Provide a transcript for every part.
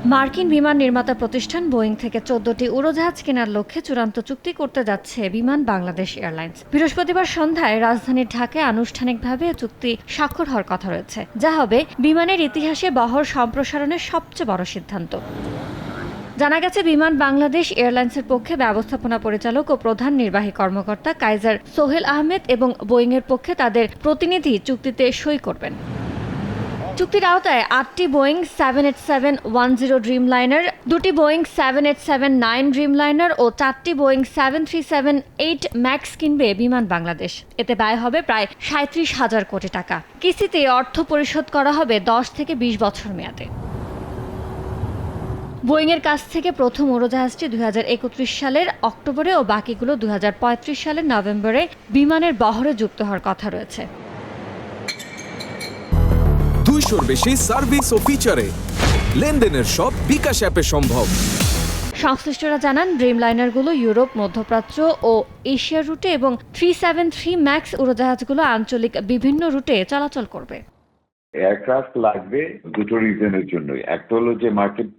মার্কিন বিমান নির্মাতা প্রতিষ্ঠান বোয়িং থেকে ১৪টি উড়োজাহাজ কেনার লক্ষ্যে চূড়ান্ত চুক্তি করতে যাচ্ছে বিমান বাংলাদেশ এয়ারলাইন্স। বৃহস্পতিবার সন্ধ্যায় রাজধানীর ঢাকায় আনুষ্ঠানিকভাবে চুক্তি স্বাক্ষর হওয়ার কথা রয়েছে, যা হবে বিমানের ইতিহাসে বহর সম্প্রসারণের সবচেয়ে বড় সিদ্ধান্ত। জানা গেছে, বিমান বাংলাদেশ এয়ারলাইন্সের পক্ষে ব্যবস্থাপনা পরিচালক ও প্রধান নির্বাহী কর্মকর্তা কাইজার সোহেল আহমেদ এবং বোয়িংয়ের পক্ষে তাদের প্রতিনিধি চুক্তিতে সই করবেন। চুক্তির আওতায় ৮টি বোয়িং 787-10 ড্রিমলাইনার, ২টি বোয়িং 787-9 ড্রিমলাইনার ও ৪টি বোয়িং 737-8 ম্যাক্স কিনবে বিমান বাংলাদেশ। এতে ব্যয় হবে প্রায় ৩৭,০০০ কোটি টাকা। কিস্তিতে অর্থ পরিশোধ করা হবে ১০ থেকে ২০ বছর মেয়াদে। বোয়িংয়ের কাছ থেকে প্রথম উড়োজাহাজটি ২০৩১ সালের অক্টোবরে ও বাকিগুলো ২০৩৫ সালের নভেম্বরে বিমানের বহরে যুক্ত হওয়ার কথা রয়েছে। ২০০-র বেশি সার্ভিস ও ফিচারে লেনদেনের সব বিকাশ অ্যাপে সম্ভব। সংশ্লিষ্টরা জানান, ড্রিমলাইনারগুলো ইউরোপ, মধ্যপ্রাচ্য ও এশিয়া রুটে এবং 373 ম্যাক্স উড়োজাহাজগুলো আঞ্চলিক বিভিন্ন রুটে চলাচল করবে। এয়ারক্রাফট লাগবে দুটো রিজনের জন্যই। একটা হলো যে মার্কেট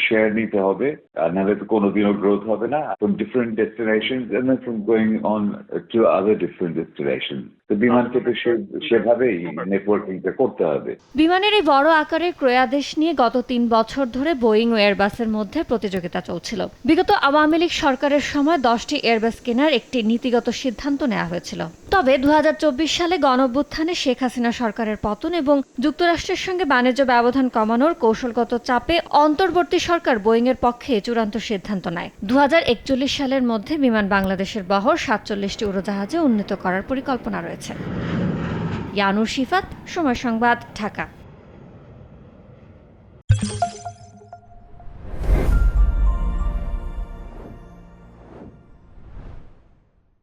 শেয়ার নিতে হবে, আর নাহলে তো কোনোদিনও গ্রোথ হবে না। From different destinations and then from going on to other different destinations. তো বিমানকে তো সেভাবেই নেটওয়ার্কিংটা করতে হবে। বিমানের এই বড় আকারের ক্রয়াদেশ নিয়ে গত ৩ বছর ধরে বোয়িং ও এয়ারবাসের মধ্যে প্রতিযোগিতা চলছিল। বিগত আওয়ামী লীগ সরকারের সময় 10টি এয়ারবাস কেনার একটি নীতিগত সিদ্ধান্ত নেওয়া হয়েছিল। তবে ২০২৪ সালে গণঅভ্যুত্থানে শেখ হাসিনা সরকারের পতন এবং যুক্তরাষ্ট্রের সঙ্গে বাণিজ্য ব্যবধান কমানোর কৌশলগত চাপে অন্তর্বর্তী সরকার বোয়িংয়ের পক্ষে চূড়ান্ত সিদ্ধান্ত নেয়। ২০৪১ সালের মধ্যে বিমান বাংলাদেশের বহর ৪৭টি উড়োজাহাজে উন্নীত করার পরিকল্পনা রয়েছে। ইয়ানুর শিফাত, সময় সংবাদ, ঢাকা।